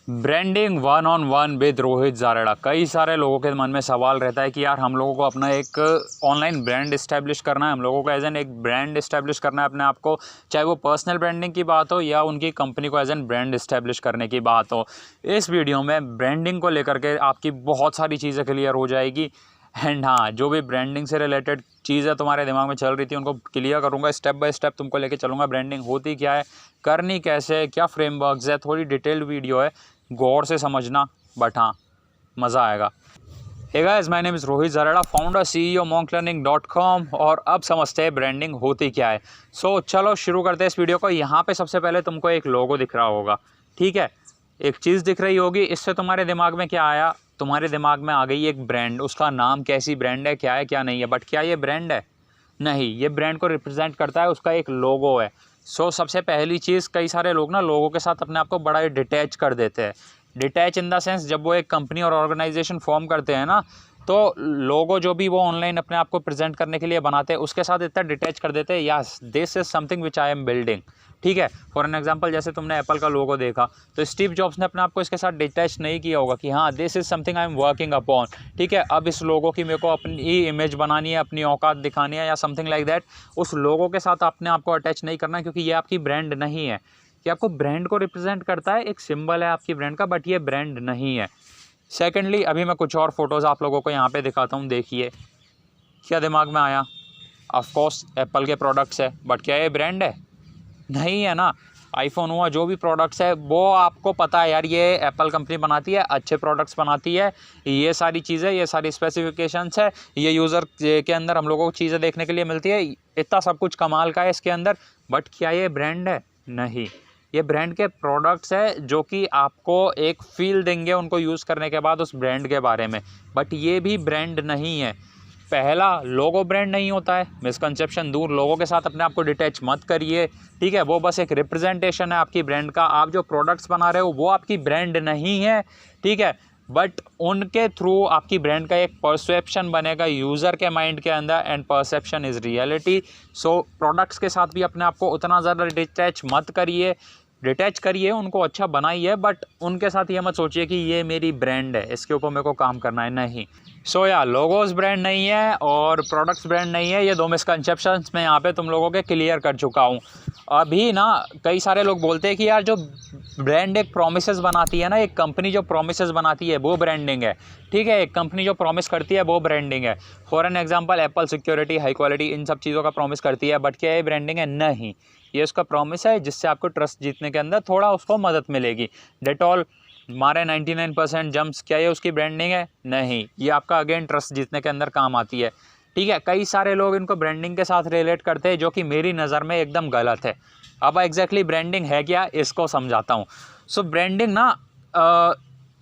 Branding one on one with Rohit Zareda. कई सारे लोगों के मन में सवाल रहता है कि यार हम लोगों को अपना एक ऑनलाइन ब्रांड इस्टेब्लिश करना है, हम लोगों को एज एन एक ब्रांड इस्टेब्लिश करना है अपने आप को, चाहे वो पर्सनल ब्रांडिंग की बात हो या उनकी कंपनी को एज एन ब्रांड इस्टेब्लिश करने की बात हो। इस वीडियो में ब्रांडिंग को लेकर के आपकी बहुत सारी चीज़ें क्लियर हो जाएगी। एंड हाँ, जो भी ब्रांडिंग से रिलेटेड चीज़ें तुम्हारे दिमाग में चल रही थी उनको क्लियर करूँगा, स्टेप बाय स्टेप तुमको लेके चलूँगा। ब्रांडिंग होती क्या है, करनी कैसे, क्या फ्रेमवर्क्स है, थोड़ी डिटेल्ड वीडियो है, गौर से समझना, बट हाँ मज़ा आएगा। Hey guys, my name is Rohit Zareda, founder CEO monklearning.com। और अब समझते हैं ब्रांडिंग होती क्या है। सो चलो शुरू करते हैं इस वीडियो को। यहाँ पे सबसे पहले तुमको एक लोगो दिख रहा होगा, ठीक है, एक चीज़ दिख रही होगी। इससे तुम्हारे दिमाग में क्या आया, तुम्हारे दिमाग में आ गई एक ब्रांड। उसका नाम कैसी ब्रांड है, क्या है क्या नहीं है, बट क्या ये ब्रांड है? नहीं, ये ब्रांड को रिप्रेजेंट करता है, उसका एक लोगो है। सो सबसे पहली चीज़, कई सारे लोग ना लोगों के साथ अपने आप को बड़ा डिटैच कर देते हैं। डिटैच इन द सेंस, जब वो एक कंपनी और ऑर्गेनाइजेशन फॉर्म करते हैं ना, तो लोगो जो भी वो ऑनलाइन अपने आप को प्रेजेंट करने के लिए बनाते हैं उसके साथ इतना डिटैच कर देते हैं, yes this is something which I am building. ठीक है, फॉर एन एग्जांपल, जैसे तुमने एप्पल का लोगो देखा तो स्टीव जॉब्स ने अपने आप को इसके साथ डिटैच नहीं किया होगा कि हाँ this is something I am working upon. ठीक है, अब इस लोगो की मेरे को अपनी इमेज बनानी है, अपनी औकात दिखानी है या समथिंग लाइक दैट। उस लोगो के साथ अपने आप को अटैच नहीं करना है, क्योंकि ये आपकी ब्रांड नहीं है। कि आपको ब्रांड को रिप्रेजेंट करता है, एक सिंबल है आपकी ब्रांड का, बट ये ब्रांड नहीं है। सेकेंडली, अभी मैं कुछ और फोटोज़ आप लोगों को यहाँ पे दिखाता हूँ, देखिए क्या दिमाग में आया। ऑफकोर्स एप्पल के प्रोडक्ट्स है, बट क्या ये ब्रांड है? नहीं है ना। आईफोन हुआ, जो भी प्रोडक्ट्स है वो आपको पता है यार ये एप्पल कंपनी बनाती है, अच्छे प्रोडक्ट्स बनाती है, ये सारी चीज़ें, ये सारी स्पेसिफिकेशंस है, ये यूज़र के अंदर हम लोगों को चीज़ें देखने के लिए मिलती है, इतना सब कुछ कमाल का है इसके अंदर, बट क्या ये ब्रांड है? नहीं, ये ब्रांड के प्रोडक्ट्स है जो कि आपको एक फील देंगे उनको यूज़ करने के बाद उस ब्रांड के बारे में, बट ये भी ब्रांड नहीं है। पहला, लोगो ब्रांड नहीं होता है, मिसकंसेप्शन दूर, लोगों के साथ अपने आप को डिटैच मत करिए। ठीक है, वो बस एक रिप्रेजेंटेशन है आपकी ब्रांड का। आप जो प्रोडक्ट्स बना रहे हो वो आपकी ब्रांड नहीं है, ठीक है, बट उनके थ्रू आपकी ब्रांड का एक परसेप्शन बनेगा यूज़र के माइंड के अंदर, and perception is reality. So products के साथ भी अपने आप को उतना ज़्यादा डिटैच मत करिए, डिटैच करिए, उनको अच्छा बनाइए, बट उनके साथ ये मत सोचिए कि ये मेरी ब्रांड है, इसके ऊपर मेरे को काम करना है, नहीं। सो या लोगोस ब्रांड नहीं है और प्रोडक्ट्स ब्रांड नहीं है, ये दो मिसकंसेप्शंस मैं यहाँ पे तुम लोगों के क्लियर कर चुका हूँ। अभी ना कई सारे लोग बोलते हैं कि यार जो ब्रांड एक प्रोमिसेस बनाती है ना, एक कंपनी जो प्रोमिसेस बनाती है वो ब्रांडिंग है। ठीक है, एक कंपनी जो प्रॉमिस करती है वो ब्रांडिंग है। For an example, Apple security, high quality, इन सब चीज़ों का प्रॉमिस करती है, बट क्या ये ब्रांडिंग है? नहीं, ये उसका प्रॉमिस है जिससे आपको ट्रस्ट जीतने के अंदर थोड़ा उसको मदद मिलेगी। डेटॉल मारे 99% जम्प्स, क्या ये उसकी ब्रांडिंग है? नहीं, ये आपका अगेन ट्रस्ट जीतने के अंदर काम आती है। ठीक है, कई सारे लोग इनको ब्रांडिंग के साथ रिलेट करते हैं, जो कि मेरी नज़र में एकदम गलत है। अब एग्जैक्टली ब्रांडिंग है क्या, इसको समझाता हूँ। सो ब्रांडिंग ना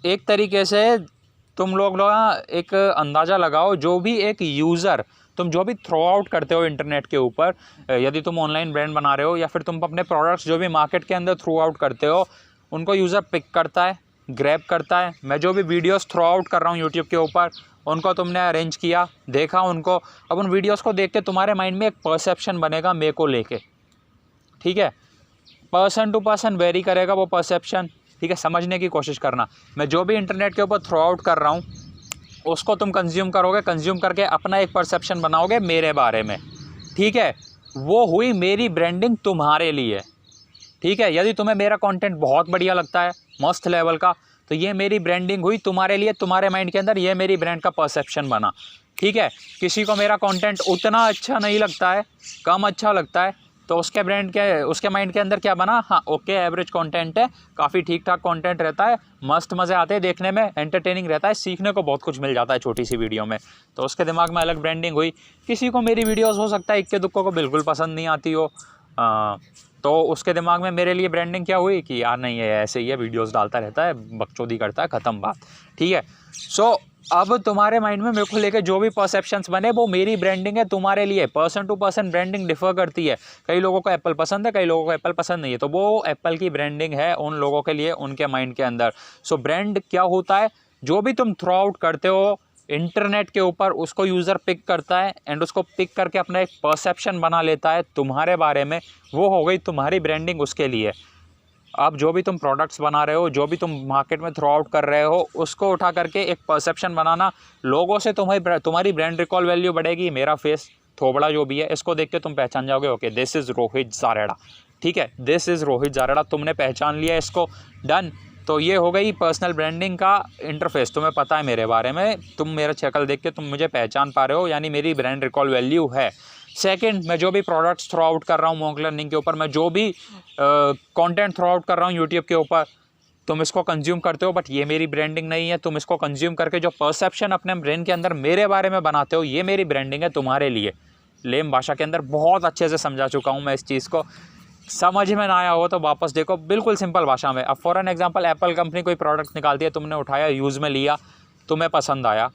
एक तरीके से तुम लोग ना एक अंदाज़ा लगाओ, जो भी एक यूज़र, तुम जो भी थ्रो आउट करते हो इंटरनेट के ऊपर, यदि तुम ऑनलाइन ब्रांड बना रहे हो या फिर तुम अपने प्रोडक्ट्स जो भी मार्केट के अंदर थ्रू आउट करते हो, उनको यूज़र पिक करता है, ग्रैब करता है। मैं जो भी वीडियोस थ्रो आउट कर रहा हूँ यूट्यूब के ऊपर, उनको तुमने अरेंज किया, देखा उनको, अब उन वीडियोस को देख के तुम्हारे माइंड में एक परसेप्शन बनेगा मेरे को लेके। ठीक है, पर्सन टू पर्सन वेरी करेगा वो परसेप्शन। ठीक है, समझने की कोशिश करना। मैं जो भी इंटरनेट के ऊपर थ्रो आउट कर रहा हूँ उसको तुम कंज्यूम करोगे, कंज्यूम करके अपना एक परसेप्शन बनाओगे मेरे बारे में। ठीक है, वो हुई मेरी ब्रांडिंग तुम्हारे लिए। ठीक है, यदि तुम्हें मेरा कंटेंट बहुत बढ़िया लगता है, मस्त लेवल का, तो ये मेरी ब्रांडिंग हुई तुम्हारे लिए, तुम्हारे माइंड के अंदर ये मेरी ब्रांड का परसेप्शन बना। ठीक है, किसी को मेरा कंटेंट उतना अच्छा नहीं लगता है, कम अच्छा लगता है, तो उसके ब्रांड के, उसके माइंड के अंदर क्या बना, हाँ ओके, एवरेज कंटेंट है, काफ़ी ठीक ठाक कंटेंट रहता है, मस्त मज़े आते हैं देखने में, एंटरटेनिंग रहता है, सीखने को बहुत कुछ मिल जाता है छोटी सी वीडियो में, तो उसके दिमाग में अलग ब्रांडिंग हुई। किसी को मेरी वीडियोस हो सकता है इक्के दुक्कों को बिल्कुल पसंद नहीं आती हो, तो उसके दिमाग में मेरे लिए ब्रांडिंग क्या हुई कि यार नहीं, ये ऐसे ही है, वीडियोस डालता रहता है, बकचोदी करता है, ख़त्म बात। ठीक है, सो अब तुम्हारे माइंड में मेरे को लेके जो भी परसेप्शंस बने वो मेरी ब्रांडिंग है तुम्हारे लिए। Person to person branding differ करती है, कई लोगों को एप्पल पसंद है, कई लोगों को एप्पल पसंद नहीं है, तो वो एप्पल की ब्रांडिंग है उन लोगों के लिए, उनके माइंड के अंदर। सो ब्रांड क्या होता है, जो भी तुम थ्रो आउट करते हो इंटरनेट के ऊपर, उसको यूज़र पिक करता है, एंड उसको पिक करके अपना एक परसेप्शन बना लेता है तुम्हारे बारे में, वो हो गई तुम्हारी ब्रांडिंग उसके लिए। अब जो भी तुम प्रोडक्ट्स बना रहे हो, जो भी तुम मार्केट में थ्रू आउट कर रहे हो, उसको उठा करके एक परसेप्शन बनाना। लोगों से तुम्हारी ब्रांड रिकॉल वैल्यू बढ़ेगी। मेरा फेस, थोबड़ा जो भी है, इसको देख के तुम पहचान जाओगे, ओके दिस इज़ रोहित जारेड़ा, ठीक है, दिस इज़ रोहित जारेड़ा, तुमने पहचान लिया इसको, डन। तो ये हो गई पर्सनल ब्रांडिंग का इंटरफेस। तुम्हें पता है मेरे बारे में, तुम मेरा शक्ल देख के तुम मुझे पहचान पा रहे हो, यानी मेरी ब्रांड रिकॉल वैल्यू है। सेकंड, मैं जो भी प्रोडक्ट्स थ्रू आउट कर रहा हूँ मोंक लर्निंग के ऊपर, मैं जो भी कंटेंट थ्रू आउट कर रहा हूँ यूट्यूब के ऊपर, तुम इसको कंज्यूम करते हो, बट ये मेरी ब्रांडिंग नहीं है। तुम इसको कंज्यूम करके जो परसेप्शन अपने ब्रेन के अंदर मेरे बारे में बनाते हो, ये मेरी ब्रांडिंग है तुम्हारे लिए। लेम भाषा के अंदर बहुत अच्छे से समझा चुका हूँ मैं इस चीज़ को। समझ में ना आया हो तो वापस देखो, बिल्कुल सिंपल भाषा में। अब for an example, Apple company कोई प्रोडक्ट निकालती है, तुमने उठाया, यूज़ में लिया, तुम्हें पसंद आया,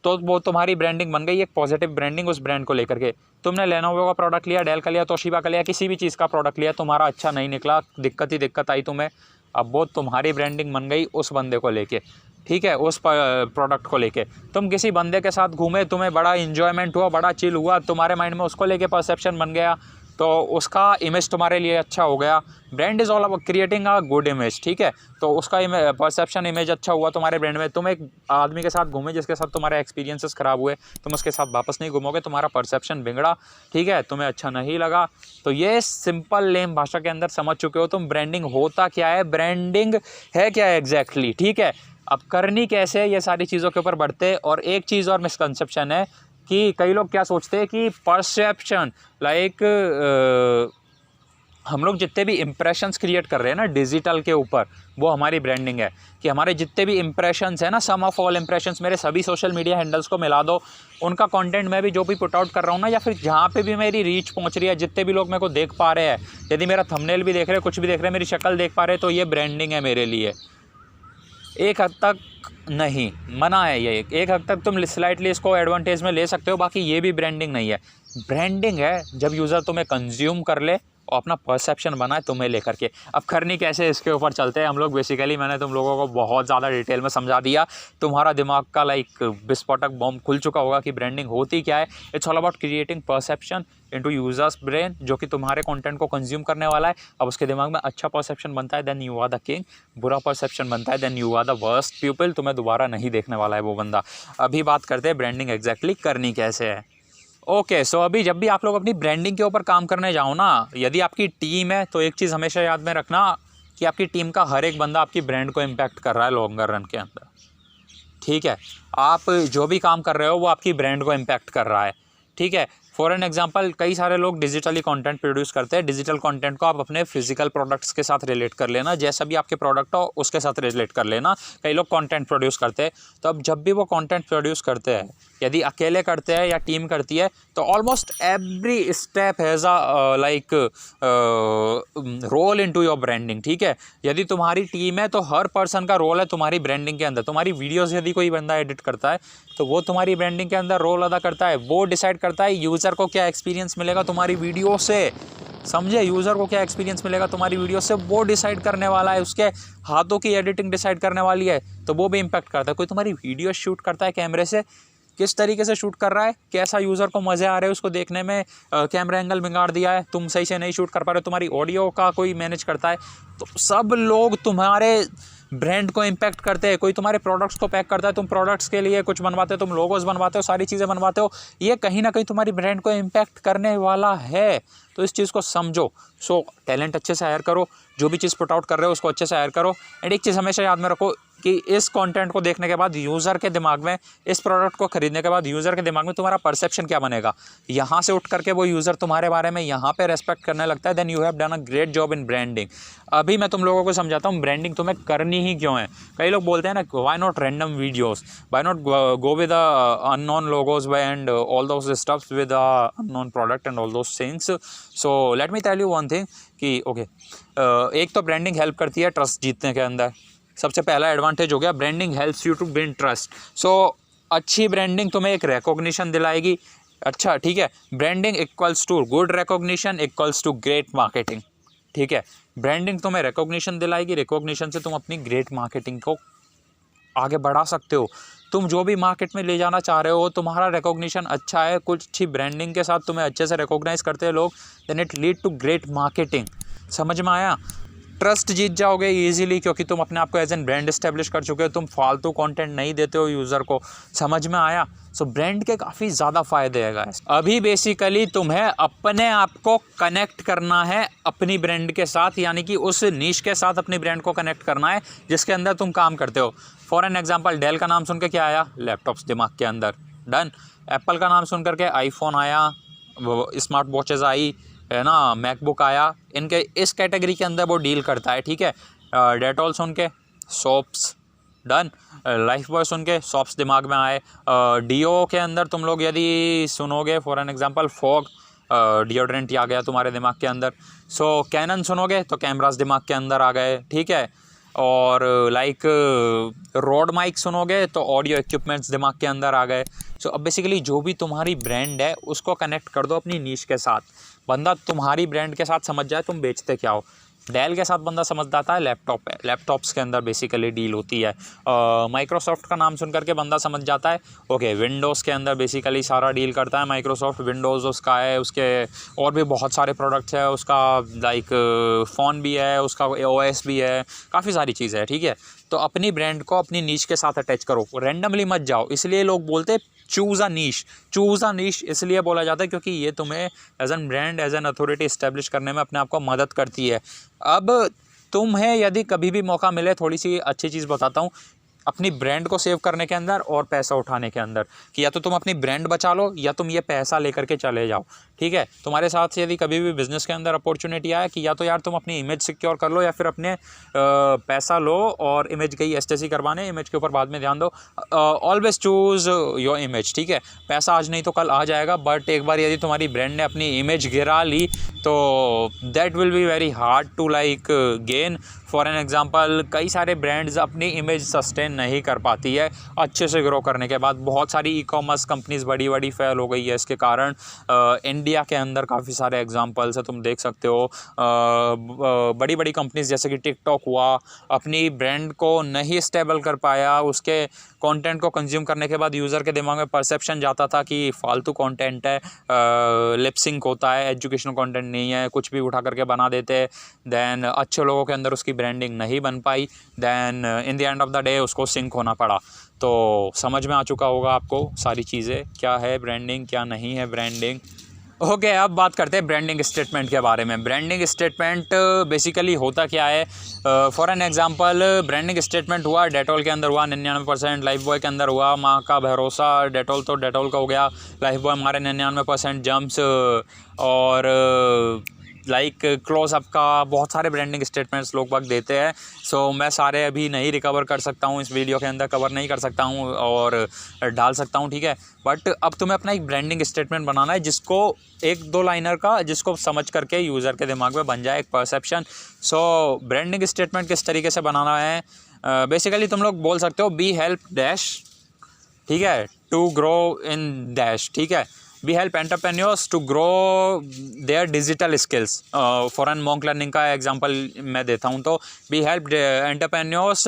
तो वो तुम्हारी ब्रांडिंग बन गई, एक पॉजिटिव ब्रांडिंग उस ब्रांड को लेकर के। तुमने लेनोवो का प्रोडक्ट लिया, डेल का लिया, तोशिबा का लिया, किसी भी चीज़ का प्रोडक्ट लिया, तुम्हारा अच्छा नहीं निकला, दिक्कत ही दिक्कत आई तुम्हें, अब वो तुम्हारी ब्रांडिंग बन गई उस बंदे को लेके, ठीक है, उस प्रोडक्ट को लेके। तुम किसी बंदे के साथ घूमे, तुम्हें बड़ा इन्जॉयमेंट हुआ, बड़ा चिल हुआ, तुम्हारे माइंड में उसको लेके परसेप्शन बन गया, तो उसका इमेज तुम्हारे लिए अच्छा हो गया। Brand is all about creating a good image, ठीक है। तो उसका परसेप्शन इमेज अच्छा हुआ तुम्हारे ब्रांड में। तुम एक आदमी के साथ घूमे जिसके साथ तुम्हारे एक्सपीरियंसेस ख़राब हुए, तुम उसके साथ वापस नहीं घूमोगे, तुम्हारा परसेप्शन बिगड़ा, ठीक है, तुम्हें अच्छा नहीं लगा। तो ये सिंपल लेम भाषा के अंदर समझ चुके हो तुम ब्रांडिंग होता क्या है, ब्रांडिंग है क्या एग्जैक्टली, ठीक है। अब करनी कैसे, ये सारी चीज़ों के ऊपर बढ़ते। और एक चीज़ और मिसकंसेप्शन है कि कई लोग क्या सोचते हैं कि परसेप्शन लाइक हम लोग जितने भी इम्प्रेशंस क्रिएट कर रहे हैं ना डिजिटल के ऊपर, वो हमारी ब्रांडिंग है। कि हमारे जितने भी इम्प्रेशंस हैं ना, सम ऑफ ऑल इम्प्रेशंस, मेरे सभी सोशल मीडिया हैंडल्स को मिला दो, उनका कंटेंट मैं भी जो भी पुट आउट कर रहा हूँ ना, या फिर जहाँ पे भी मेरी रीच पहुँच रही है, जितने भी लोग मेरे को देख पा रहे हैं, यदि मेरा थंबनेल भी देख रहे हैं, कुछ भी देख रहे हैं, मेरी शक्ल देख पा रहे हैं, तो ये ब्रांडिंग है मेरे लिए। एक हद तक नहीं, मना है ये, एक हद तक तुम स्लाइटली इसको एडवांटेज में ले सकते हो, बाकी ये भी ब्रांडिंग नहीं है। ब्रांडिंग है जब यूज़र तुम्हें कंज्यूम कर ले और अपना परसेप्शन बनाए तुम्हें लेकर के। अब करनी कैसे, इसके ऊपर चलते हैं हम लोग। बेसिकली मैंने तुम लोगों को बहुत ज़्यादा डिटेल में समझा दिया, तुम्हारा दिमाग का लाइक विस्फोटक बॉम्ब खुल चुका होगा कि ब्रांडिंग होती क्या है। It's all about creating perception into users brain, जो कि तुम्हारे कंटेंट को कंज्यूम करने वाला है। अब उसके दिमाग में अच्छा परसेप्शन बनता है, then you are the king. बुरा परसेप्शन बनता है, then you are the worst people. तुम्हें दोबारा नहीं देखने वाला है वो बंदा। अभी बात करते हैं ब्रांडिंग एग्जैक्टली करनी कैसे है। ओके, सो अभी जब भी आप लोग अपनी ब्रांडिंग के ऊपर काम करने जाओ ना, यदि आपकी टीम है तो एक चीज़ हमेशा याद में रखना कि आपकी टीम का हर एक बंदा आपकी ब्रांड को इम्पैक्ट कर रहा है लॉन्गर रन के अंदर, ठीक है। आप जो भी काम कर रहे हो वो आपकी ब्रांड को इम्पैक्ट कर रहा है, ठीक है। फॉर एन एग्जांपल, कई सारे लोग डिजिटली कंटेंट प्रोड्यूस करते हैं। डिजिटल कंटेंट को आप अपने फिजिकल प्रोडक्ट्स के साथ रिलेट कर लेना, जैसा भी आपके प्रोडक्ट हो उसके साथ रिलेट कर लेना। कई लोग कंटेंट प्रोड्यूस करते हैं, तो अब जब भी वो कंटेंट प्रोड्यूस करते हैं, यदि अकेले करते हैं या टीम करती है, तो almost every step has a like role into your branding, ठीक है। यदि तुम्हारी टीम है तो हर पर्सन का रोल है तुम्हारी ब्रांडिंग के अंदर। तुम्हारी वीडियोस यदि कोई बंदा एडिट करता है तो वो तुम्हारी ब्रांडिंग के अंदर रोल अदा करता है। वो डिसाइड करता है यूज़र को क्या एक्सपीरियंस मिलेगा तुम्हारी वीडियो से, समझे। यूज़र को क्या एक्सपीरियंस मिलेगा तुम्हारी वीडियो से, वो डिसाइड करने वाला है। उसके हाथों की एडिटिंग डिसाइड करने वाली है, तो वो भी इम्पैक्ट करता है। कोई तुम्हारी वीडियो शूट करता है कैमरे से, किस तरीके से शूट कर रहा है, कैसा यूज़र को मज़े आ रहे हैं उसको देखने में, कैमरा एंगल बिगाड़ दिया है, तुम सही से नहीं शूट कर पा रहे हो, तुम्हारी ऑडियो का कोई मैनेज करता है, तो सब लोग तुम्हारे ब्रांड को इम्पैक्ट करते हैं। कोई तुम्हारे प्रोडक्ट्स को पैक करता है, तुम प्रोडक्ट्स के लिए कुछ बनवाते हो, तुम लोगोस बनवाते हो, सारी चीज़ें बनवाते हो, ये कहीं ना कहीं तुम्हारी ब्रांड को इम्पैक्ट करने वाला है। तो इस चीज़ को समझो। सो टैलेंट अच्छे से हायर करो, जो भी चीज़ पुट आउट कर रहे हो उसको अच्छे से हायर करो। एंड एक चीज़ हमेशा याद में रखो कि इस कंटेंट को देखने के बाद यूज़र के दिमाग में, इस प्रोडक्ट को खरीदने के बाद यूज़र के दिमाग में तुम्हारा परसेप्शन क्या बनेगा। यहाँ से उठ करके वो यूज़र तुम्हारे बारे में यहाँ पे रेस्पेक्ट करने लगता है, then you have done a great job in branding. अभी मैं तुम लोगों को समझाता हूँ ब्रांडिंग तुम्हें करनी ही क्यों है। कई लोग बोलते हैं ना, why not random videos, why not go with unknown logos and all those stuffs with unknown product and all those things. So let me tell you one thing कि ओके, एक तो ब्रांडिंग हेल्प करती है trust जीतने के अंदर। सबसे पहला एडवांटेज हो गया, branding helps you to build trust. So अच्छी ब्रांडिंग तुम्हें एक रिकॉग्निशन दिलाएगी। अच्छा, ठीक है, branding equals to good recognition equals to great marketing, ठीक है। ब्रांडिंग तुम्हें रिकॉग्निशन दिलाएगी, रिकॉग्निशन से तुम अपनी ग्रेट मार्केटिंग को आगे बढ़ा सकते हो। तुम जो भी मार्केट में ले जाना चाह रहे हो, तुम्हारा रिकॉग्निशन अच्छा है, कुछ अच्छी ब्रांडिंग के साथ तुम्हें अच्छे से रिकॉग्नाइज करते हैं लोग, then it lead to great marketing. समझ में आया। ट्रस्ट जीत जाओगे ईजिली, क्योंकि तुम अपने आप को एज एन ब्रांड इस्टेब्लिश कर चुके हो, तुम फालतू कंटेंट नहीं देते हो यूज़र को। समझ में आया? सो ब्रांड के काफ़ी ज़्यादा फ़ायदे हैं गाइस। अभी बेसिकली तुम्हें अपने आप को कनेक्ट करना है अपनी ब्रांड के साथ, यानी कि उस नीश के साथ अपनी ब्रांड को कनेक्ट करना है जिसके अंदर तुम काम करते हो। फॉर एन एग्जांपल, डेल का नाम सुन के क्या आया? लैपटॉप्स दिमाग के अंदर, डन। एप्पल का नाम सुन करके आईफोन आया, स्मार्ट वॉचेज़ आई, है ना, मैकबुक आया। इनके इस कैटेगरी के अंदर वो डील करता है, ठीक है। डेटॉल सुन के सोप्स, डन। लाइफ बॉय सुन के सॉप्स दिमाग में आए। डीओ के अंदर तुम लोग यदि सुनोगे, for an example Fog, deodorant आ गया तुम्हारे दिमाग के अंदर। सो कैनन सुनोगे तो कैमरास दिमाग के अंदर आ गए, ठीक है। और लाइक रोड माइक सुनोगे तो ऑडियो इक्विपमेंट्स दिमाग के अंदर आ गए। सो अब बेसिकली जो भी तुम्हारी ब्रांड है उसको कनेक्ट कर दो अपनी नीश के साथ। बंदा तुम्हारी ब्रांड के साथ समझ जाए तुम बेचते क्या हो। डेल के साथ बंदा समझ जाता है लैपटॉप है, लैपटॉप्स के अंदर बेसिकली डील होती है। माइक्रोसॉफ्ट का नाम सुन करके बंदा समझ जाता है ओके विंडोज़ के अंदर बेसिकली सारा डील करता है माइक्रोसॉफ्ट। विंडोज़ उसका है, उसके और भी बहुत सारे प्रोडक्ट्स है, उसका लाइक फ़ोन भी है, उसका ओएस भी है, काफ़ी सारी चीज़ें हैं, ठीक है। तो अपनी ब्रांड को अपनी नीश के साथ अटैच करो, रैंडमली मत जाओ। इसलिए लोग बोलते हैं चूज़ अ नीश इसलिए बोला जाता है क्योंकि ये तुम्हें as an brand, as an authority establish करने में अपने आप को मदद करती है। अब तुम्हें यदि कभी भी मौका मिले, थोड़ी सी अच्छी चीज़ बताता हूँ अपनी ब्रांड को सेव करने के अंदर और पैसा उठाने के अंदर, कि या तो तुम अपनी ब्रांड बचा लो या तुम ये पैसा लेकर के चले जाओ, ठीक है। तुम्हारे साथ से यदि कभी भी बिजनेस के अंदर अपॉर्चुनिटी आए कि या तो यार तुम अपनी इमेज सिक्योर कर लो या फिर अपने पैसा लो और इमेज गई एसटीसी करवाने, इमेज के ऊपर बाद में ध्यान दो। ऑलवेज चूज़ योर इमेज, ठीक है। पैसा आज नहीं तो कल आ जाएगा, बट एक बार यदि तुम्हारी ब्रांड ने अपनी इमेज गिरा ली तो that will be very hard to like gain. For an example, कई सारे ब्रांड्स अपनी इमेज सस्टेन नहीं कर पाती है अच्छे से ग्रो करने के बाद। बहुत सारी ई कॉमर्स कंपनीज बड़ी बड़ी फेल हो गई है इसके कारण। इंडिया के अंदर काफ़ी सारे एग्जांपल्स है, तुम देख सकते हो। बड़ी बड़ी कंपनीज जैसे कि टिकटॉक हुआ, अपनी ब्रांड को नहीं स्टेबल कर पाया। उसके कंटेंट को कंज्यूम करने के बाद यूज़र के दिमाग में परसेप्शन जाता था कि फालतू कंटेंट है, लिपसिंक होता है, एजुकेशनल कंटेंट नहीं है, कुछ भी उठा करके बना देते हैं। देन अच्छे लोगों के अंदर उसकी ब्रांडिंग नहीं बन पाई, then in the end of the day उसको सिंक होना पड़ा। तो समझ में आ चुका होगा आपको सारी चीज़ें, क्या है ब्रांडिंग, क्या नहीं है ब्रांडिंग। ओके, अब बात करते हैं ब्रांडिंग स्टेटमेंट के बारे में। ब्रांडिंग स्टेटमेंट बेसिकली होता क्या है? For an example, branding statement हुआ डेटॉल के अंदर हुआ 99%, लाइफ बॉय के अंदर हुआ माँ का भरोसा। डेटॉल तो डेटॉल का हो गया, लाइफ बॉय हमारे 99% जम्प्स, और लाइक क्लोजअप का बहुत सारे ब्रांडिंग स्टेटमेंट्स लोग बाग देते हैं। सो मैं सारे अभी नहीं रिकवर कर सकता हूँ, इस वीडियो के अंदर कवर नहीं कर सकता हूँ और डाल सकता हूँ, ठीक है। बट अब तुम्हें अपना एक ब्रांडिंग स्टेटमेंट बनाना है जिसको एक दो लाइनर का, जिसको समझ करके यूज़र के दिमाग में बन जाए एक परसेप्शन। सो ब्रांडिंग स्टेटमेंट किस तरीके से बनाना है? बेसिकली तुम लोग बोल सकते हो बी हेल्प डैश, ठीक है, टू ग्रो इन डैश, ठीक है। We help entrepreneurs to grow their digital skills. For an monk learning का एग्जांपल मैं देता हूँ तो we help entrepreneurs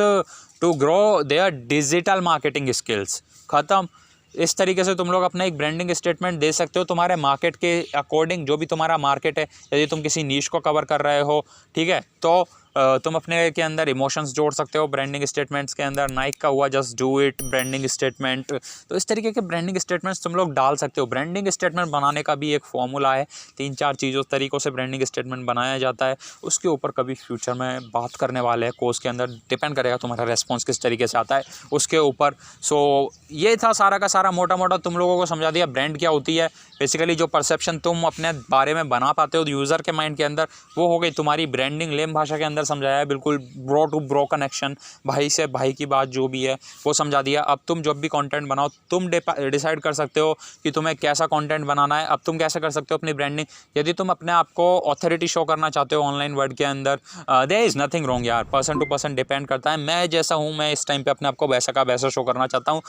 to grow their digital marketing skills। ख़त्म। इस तरीके से तुम लोग अपना एक ब्रांडिंग स्टेटमेंट दे सकते हो तुम्हारे मार्केट के अकॉर्डिंग, जो भी तुम्हारा मार्केट है। यदि तुम किसी नीश को कवर कर रहे हो, ठीक है, तो तुम अपने के अंदर इमोशंस जोड़ सकते हो ब्रांडिंग स्टेटमेंट्स के अंदर। नाइक का हुआ just do it branding statement. तो इस तरीके के ब्रांडिंग स्टेटमेंट्स तुम लोग डाल सकते हो। ब्रांडिंग स्टेटमेंट बनाने का भी एक फॉर्मूला है, 3-4 तरीक़ों से ब्रांडिंग स्टेटमेंट बनाया जाता है। उसके ऊपर कभी फ्यूचर में बात करने वाले हैं कोर्स के अंदर, डिपेंड करेगा तुम्हारा रेस्पॉन्स किस तरीके से आता है उसके ऊपर। सो ये था सारा का सारा, मोटा मोटा तुम लोगों को समझा दिया ब्रांड क्या होती है। बेसिकली जो परसेप्शन तुम अपने बारे में बना पाते हो यूज़र के माइंड के अंदर, वो हो गई तुम्हारी ब्रांडिंग। लेम भाषा के अंदर समझाया है, बिल्कुल ब्रो टू ब्रो कनेक्शन, भाई से भाई की बात जो भी है वो समझा दिया। अब तुम जब भी कंटेंट बनाओ तुम डिसाइड कर सकते हो कि तुम्हें कैसा कंटेंट बनाना है। अब तुम कैसे कर सकते हो अपनी ब्रांडिंग? यदि तुम अपने आप को ऑथोरिटी शो करना चाहते हो ऑनलाइन वर्ल्ड के अंदर, देयर इज़ नथिंग रॉन्ग यार, पर्सन टू पर्सन डिपेंड करता है। मैं जैसा हूँ, मैं इस टाइम पे अपने आप को वैसा का वैसा शो करना चाहता हूँ।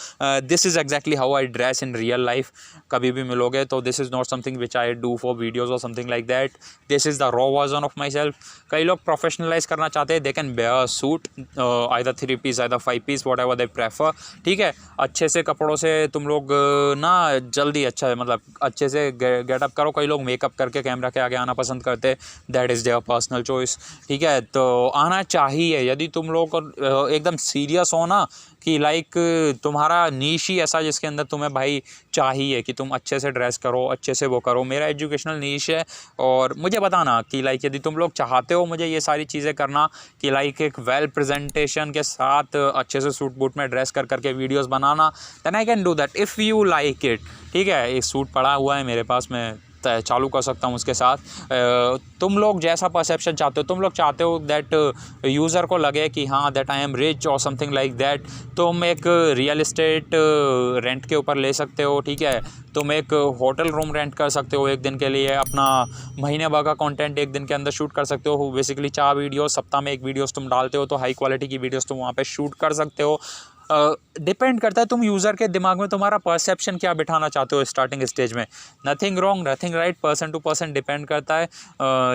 This is exactly how I dress in real life. कभी भी मिलोगे तो this is not something which I do for videos और something like that. This is the raw version of myself. कई लोग प्रोफेशनलाइज ड्रेस करना चाहते हैं they can wear suit, either 3 piece either 5 piece, whatever they prefer, ठीक है। अच्छे से कपड़ों से तुम लोग ना जल्दी अच्छा मतलब अच्छे से गेटअप करो। कई लोग मेकअप करके कैमरा के आगे आना पसंद करते, that is their personal choice, ठीक है। तो आना चाहिए यदि तुम लोग एकदम सीरियस हो ना कि लाइक तुम्हारा नीश ही ऐसा जिसके अंदर तुम्हें भाई चाहिए कि तुम अच्छे से ड्रेस करो, अच्छे से वो करो। मेरा एजुकेशनल नीश है और मुझे बताना कि लाइक यदि तुम लोग चाहते हो मुझे ये सारी चीज़ें करना कि लाइक एक वेल प्रेजेंटेशन के साथ अच्छे से सूट बूट में ड्रेस कर करके वीडियोस बनाना, then I can do that if you like it, ठीक है। एक सूट पड़ा हुआ है मेरे पास, मैं चालू कर सकता हूँ उसके साथ। तुम लोग जैसा परसेप्शन चाहते हो, तुम लोग चाहते हो दैट यूज़र को लगे कि हाँ दैट आई एम रिच और समथिंग लाइक दैट, तुम एक रियल इस्टेट रेंट के ऊपर ले सकते हो, ठीक है। तुम एक होटल रूम रेंट कर सकते हो एक दिन के लिए, अपना महीने भर का कंटेंट एक दिन के अंदर शूट कर सकते हो। बेसिकली 4 वीडियोस सप्ताह में 1 वीडियोस तुम डालते हो तो हाई क्वालिटी की वीडियोस तुम वहाँ पे शूट कर सकते हो। डिपेंड करता है तुम यूज़र के दिमाग में तुम्हारा परसेप्शन क्या बिठाना चाहते हो स्टार्टिंग स्टेज में। Nothing wrong nothing right, person to person depend करता है,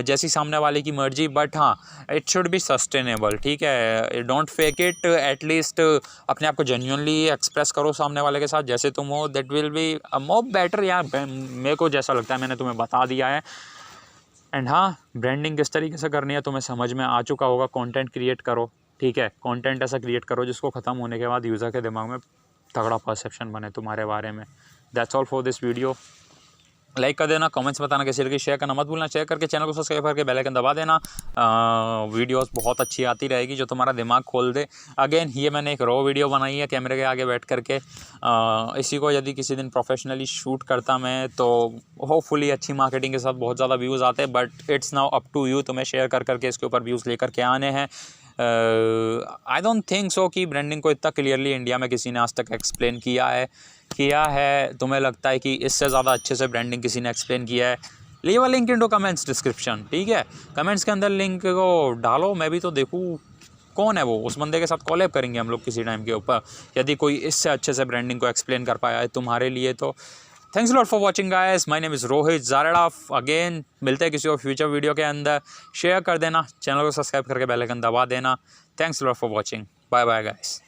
जैसी सामने वाले की मर्जी। बट हाँ, इट शुड बी सस्टेनेबल, ठीक है। डोंट फेक इट, एटलीस्ट अपने आप को जेन्युइनली एक्सप्रेस करो सामने वाले के साथ जैसे तुम हो, that will be more better. यार मेरे को जैसा लगता है मैंने तुम्हें बता दिया है। एंड हाँ, ब्रांडिंग किस तरीके से करनी है तुम्हें समझ में आ चुका होगा। कंटेंट क्रिएट करो, ठीक है। कंटेंट ऐसा क्रिएट करो जिसको ख़त्म होने के बाद यूज़र के दिमाग में तगड़ा परसेप्शन बने तुम्हारे बारे में। That's all for this video. Like कर देना, कमेंट्स बताना कैसी लगी, शेयर करना मत भूलना, शेयर करके चैनल को सब्सक्राइब करके बेल आइकन दबा देना। वीडियोस बहुत अच्छी आती रहेगी जो तुम्हारा दिमाग खोल दे। अगेन ये मैंने एक रॉ वीडियो बनाई है कैमरे के आगे बैठ करके। इसी को यदि किसी दिन प्रोफेशनली शूट करता मैं तो होपफुली अच्छी मार्केटिंग के साथ बहुत ज़्यादा व्यूज़ आते, but it's now up to you, तुम्हें शेयर कर करके इसके ऊपर व्यूज़ लेकर के आने हैं। आई डोंट थिंक सो कि ब्रांडिंग को इतना क्लियरली इंडिया में किसी ने आज तक एक्सप्लेन किया है। तुम्हें लगता है कि इससे ज़्यादा अच्छे से ब्रांडिंग किसी ने एक्सप्लेन किया है? Leave a link into comments description, ठीक है। कमेंट्स के अंदर लिंक को डालो, मैं भी तो देखूँ कौन है वो, उस बंदे के साथ कोलैब करेंगे हम लोग किसी टाइम के ऊपर, यदि कोई इससे अच्छे से ब्रांडिंग को एक्सप्लेन कर पाया है तुम्हारे लिए तो। Thanks lot for watching guys, my name is Rohit Zareda. Again मिलते हैं किसी और फ्यूचर वीडियो के अंदर। शेयर कर देना, चैनल को सब्सक्राइब करके बेल आइकन दबा देना। Thanks lot for watching, bye bye guys.